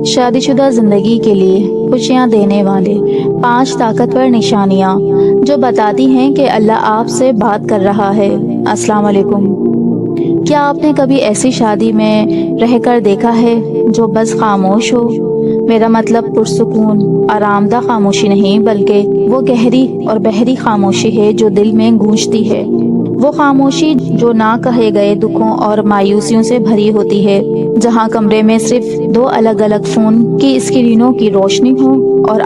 شادی شدہ زندگی کے لیے خوشیاں دینے والے 5 طاقتور نشانیاں جو بتاتی ہیں کہ اللہ آپ سے بات کر رہا ہے۔ السلام علیکم۔ کیا آپ نے کبھی ایسی شادی میں رہ کر دیکھا ہے جو بس خاموش ہو؟ میرا مطلب پرسکون آرام دہ خاموشی نہیں، بلکہ وہ گہری اور بحری خاموشی ہے جو دل میں گونجتی ہے۔ وہ خاموشی جو نہ کہے گئے دکھوں اور مایوسیوں سے بھری ہوتی ہے، جہاں کمرے میں صرف 2 الگ الگ فون کی اسکرینوں کی روشنی ہو اور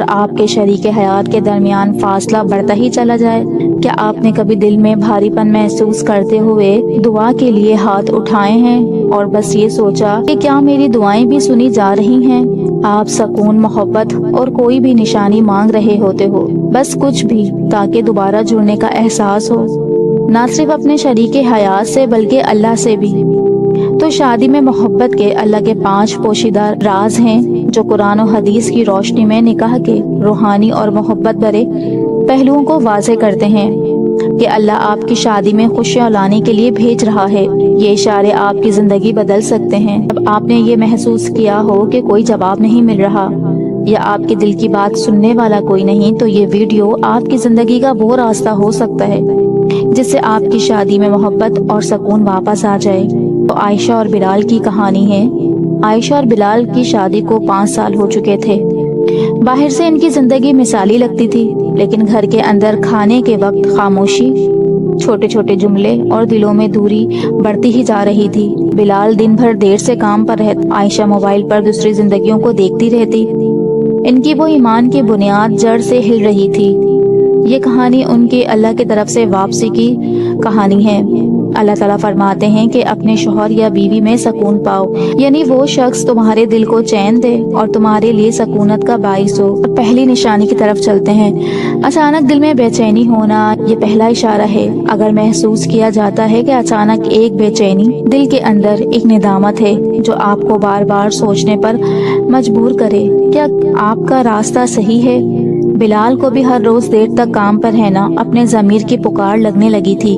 آپ کے شریک حیات کے درمیان فاصلہ بڑھتا ہی چلا جائے۔ کیا آپ نے کبھی دل میں بھاری پن محسوس کرتے ہوئے دعا کے لیے ہاتھ اٹھائے ہیں اور بس یہ سوچا کہ کیا میری دعائیں بھی سنی جا رہی ہیں؟ آپ سکون، محبت اور کوئی بھی نشانی مانگ رہے ہوتے ہو، بس کچھ بھی، تاکہ دوبارہ جڑنے کا احساس ہو، نہ صرف اپنے شریک حیات سے بلکہ اللہ سے بھی۔ تو شادی میں محبت کے اللہ کے 5 پوشیدہ راز ہیں جو قرآن و حدیث کی روشنی میں نکاح کے روحانی اور محبت بھرے پہلوؤں کو واضح کرتے ہیں کہ اللہ آپ کی شادی میں خوشیاں لانے کے لیے بھیج رہا ہے۔ یہ اشارے آپ کی زندگی بدل سکتے ہیں۔ اب آپ نے یہ محسوس کیا ہو کہ کوئی جواب نہیں مل رہا یا آپ کے دل کی بات سننے والا کوئی نہیں، تو یہ ویڈیو آپ کی زندگی کا وہ راستہ ہو سکتا ہے جس سے آپ کی شادی میں محبت اور سکون واپس آ جائے۔ تو عائشہ اور بلال کی کہانی ہے۔ عائشہ اور بلال کی شادی کو 5 سال ہو چکے تھے۔ باہر سے ان کی زندگی مثالی لگتی تھی، لیکن گھر کے اندر کھانے کے وقت خاموشی، چھوٹے چھوٹے جملے اور دلوں میں دوری بڑھتی ہی جا رہی تھی۔ بلال دن بھر دیر سے کام پر رہتا، عائشہ موبائل پر دوسری زندگیوں کو دیکھتی رہتی۔ ان کی وہ ایمان کی بنیاد جڑ سے ہل رہی تھی۔ یہ کہانی ان کے اللہ کی طرف سے واپسی کی کہانی ہے۔ اللہ تعالیٰ فرماتے ہیں کہ اپنے شوہر یا بیوی میں سکون پاؤ، یعنی وہ شخص تمہارے دل کو چین دے اور تمہارے لیے سکونت کا باعث ہو۔ پہلی نشانی کی طرف چلتے ہیں۔ اچانک دل میں بے چینی ہونا، یہ پہلا اشارہ ہے۔ اگر محسوس کیا جاتا ہے کہ اچانک ایک بے چینی دل کے اندر ایک ندامت ہے جو آپ کو بار بار سوچنے پر مجبور کرے، کیا آپ کا راستہ صحیح ہے؟ بلال کو بھی ہر روز دیر تک کام پر رہنا اپنے ضمیر کی پکار لگنے لگی تھی۔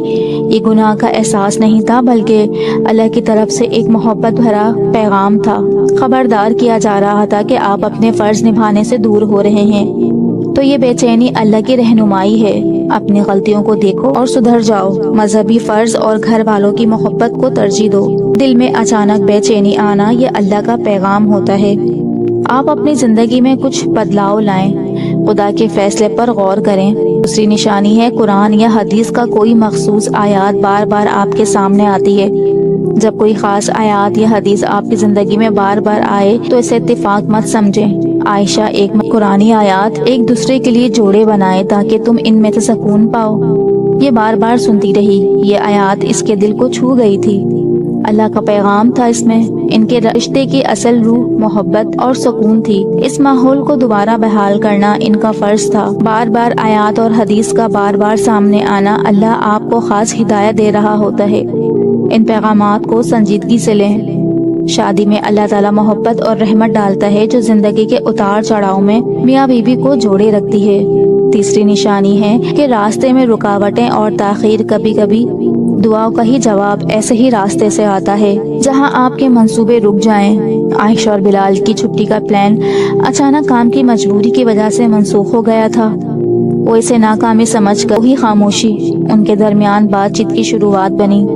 یہ گناہ کا احساس نہیں تھا، بلکہ اللہ کی طرف سے ایک محبت بھرا پیغام تھا۔ خبردار کیا جا رہا تھا کہ آپ اپنے فرض نبھانے سے دور ہو رہے ہیں۔ تو یہ بے چینی اللہ کی رہنمائی ہے۔ اپنی غلطیوں کو دیکھو اور سدھر جاؤ۔ مذہبی فرض اور گھر والوں کی محبت کو ترجیح دو۔ دل میں اچانک بے چینی آنا یہ اللہ کا پیغام ہوتا ہے۔ آپ اپنی زندگی میں کچھ بدلاؤ لائیں، خدا کے فیصلے پر غور کریں۔ دوسری نشانی ہے قرآن یا حدیث کا کوئی مخصوص آیات بار بار آپ کے سامنے آتی ہے۔ جب کوئی خاص آیات یا حدیث آپ کی زندگی میں بار بار آئے تو اسے اتفاق مت سمجھیں۔ عائشہ ایک قرآنی آیات ایک دوسرے کے لیے جوڑے بنائے تاکہ تم ان میں سے سکون پاؤ۔ یہ بار بار سنتی رہی۔ یہ آیات اس کے دل کو چھو گئی تھی۔ اللہ کا پیغام تھا اس میں۔ ان کے رشتے کی اصل روح محبت اور سکون تھی۔ اس ماحول کو دوبارہ بحال کرنا ان کا فرض تھا۔ بار بار آیات اور حدیث کا بار بار سامنے آنا اللہ آپ کو خاص ہدایت دے رہا ہوتا ہے۔ ان پیغامات کو سنجیدگی سے لیں۔ شادی میں اللہ تعالیٰ محبت اور رحمت ڈالتا ہے جو زندگی کے اتار چڑھاؤ میں میاں بیوی کو جوڑے رکھتی ہے۔ تیسری نشانی ہے کہ راستے میں رکاوٹیں اور تاخیر، کبھی کبھی دعاؤں کا ہی جواب ایسے ہی راستے سے آتا ہے جہاں آپ کے منصوبے رک جائیں۔ عائشہ اور بلال کی چھٹی کا پلان اچانک کام کی مجبوری کی وجہ سے منسوخ ہو گیا تھا۔ وہ اسے ناکامی سمجھ کر وہی خاموشی ان کے درمیان بات چیت کی شروعات بنی۔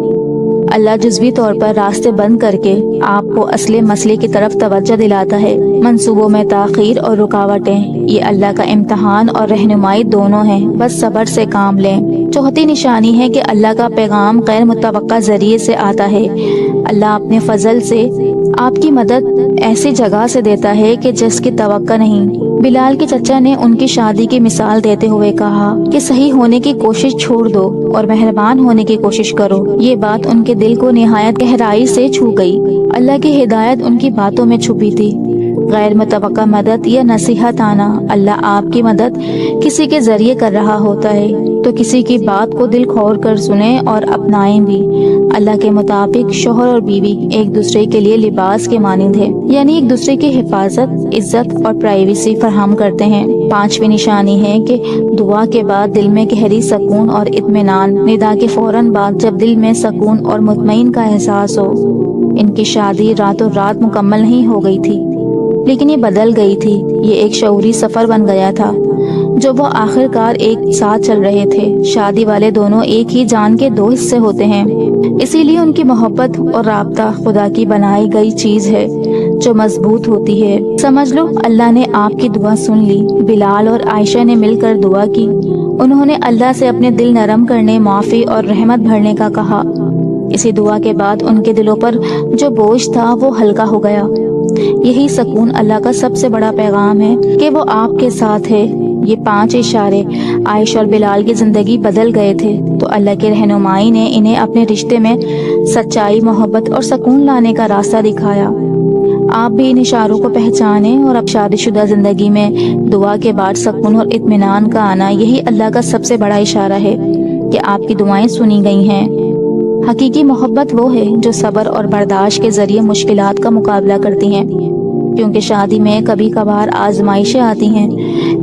اللہ جزوی طور پر راستے بند کر کے آپ کو اصل مسئلے کی طرف توجہ دلاتا ہے۔ منصوبوں میں تاخیر اور رکاوٹیں یہ اللہ کا امتحان اور رہنمائی دونوں ہیں، بس صبر سے کام لیں۔ چوتھی نشانی ہے کہ اللہ کا پیغام غیر متوقع ذریعے سے آتا ہے۔ اللہ اپنے فضل سے آپ کی مدد ایسی جگہ سے دیتا ہے کہ جس کی توقع نہیں۔ بلال کے چچا نے ان کی شادی کی مثال دیتے ہوئے کہا کہ صحیح ہونے کی کوشش چھوڑ دو اور مہربان ہونے کی کوشش کرو۔ یہ بات ان کے دل کو نہایت گہرائی سے چھو گئی۔ اللہ کی ہدایت ان کی باتوں میں چھپی تھی۔ غیر متوقع مدد یا نصیحت آنا، اللہ آپ کی مدد کسی کے ذریعے کر رہا ہوتا ہے، تو کسی کی بات کو دل کھول کر سنیں اور اپنائیں بھی۔ اللہ کے مطابق شوہر اور بیوی ایک دوسرے کے لیے لباس کے مانند ہے، یعنی ایک دوسرے کی حفاظت، عزت اور پرائیویسی فراہم کرتے ہیں۔ پانچویں نشانی ہے کہ دعا کے بعد دل میں گہری سکون اور اطمینان۔ ندا کے فوراً بعد جب دل میں سکون اور مطمئن کا احساس ہو۔ ان کی شادی راتوں رات مکمل نہیں ہو گئی تھی، لیکن یہ بدل گئی تھی۔ یہ ایک شعوری سفر بن گیا تھا جو وہ آخر کار ایک ساتھ چل رہے تھے۔ شادی والے دونوں ایک ہی جان کے دو حصے ہوتے ہیں، اسی لیے ان کی محبت اور رابطہ خدا کی بنائی گئی چیز ہے جو مضبوط ہوتی ہے۔ سمجھ لو اللہ نے آپ کی دعا سن لی۔ بلال اور عائشہ نے مل کر دعا کی۔ انہوں نے اللہ سے اپنے دل نرم کرنے، معافی اور رحمت بھرنے کا کہا۔ اسی دعا کے بعد ان کے دلوں پر جو بوجھ تھا وہ ہلکا ہو گیا۔ یہی سکون اللہ کا سب سے بڑا پیغام ہے کہ وہ آپ کے ساتھ ہے۔ یہ 5 اشارے عائشہ اور بلال کی زندگی بدل گئے تھے، تو اللہ کی رہنمائی نے انہیں اپنے رشتے میں سچائی، محبت اور سکون لانے کا راستہ دکھایا۔ آپ بھی ان اشاروں کو پہچانیں اور اب شادی شدہ زندگی میں دعا کے بعد سکون اور اطمینان کا آنا، یہی اللہ کا سب سے بڑا اشارہ ہے کہ آپ کی دعائیں سنی گئی ہیں۔ حقیقی محبت وہ ہے جو صبر اور برداشت کے ذریعے مشکلات کا مقابلہ کرتی ہیں، کیونکہ شادی میں کبھی کبھار آزمائشیں آتی ہیں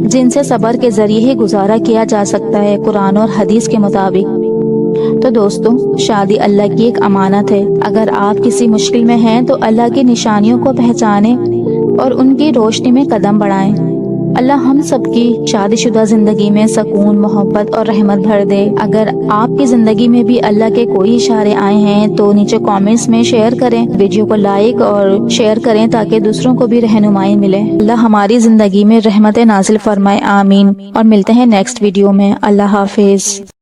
جن سے صبر کے ذریعے ہی گزارا کیا جا سکتا ہے، قرآن اور حدیث کے مطابق۔ تو دوستو، شادی اللہ کی ایک امانت ہے۔ اگر آپ کسی مشکل میں ہیں تو اللہ کی نشانیوں کو پہچانیں اور ان کی روشنی میں قدم بڑھائیں۔ اللہ ہم سب کی شادی شدہ زندگی میں سکون، محبت اور رحمت بھر دے۔ اگر آپ کی زندگی میں بھی اللہ کے کوئی اشارے آئے ہیں تو نیچے کامنٹس میں شیئر کریں، ویڈیو کو لائک اور شیئر کریں تاکہ دوسروں کو بھی رہنمائی ملے۔ اللہ ہماری زندگی میں رحمت نازل فرمائے، آمین۔ اور ملتے ہیں نیکسٹ ویڈیو میں۔ اللہ حافظ۔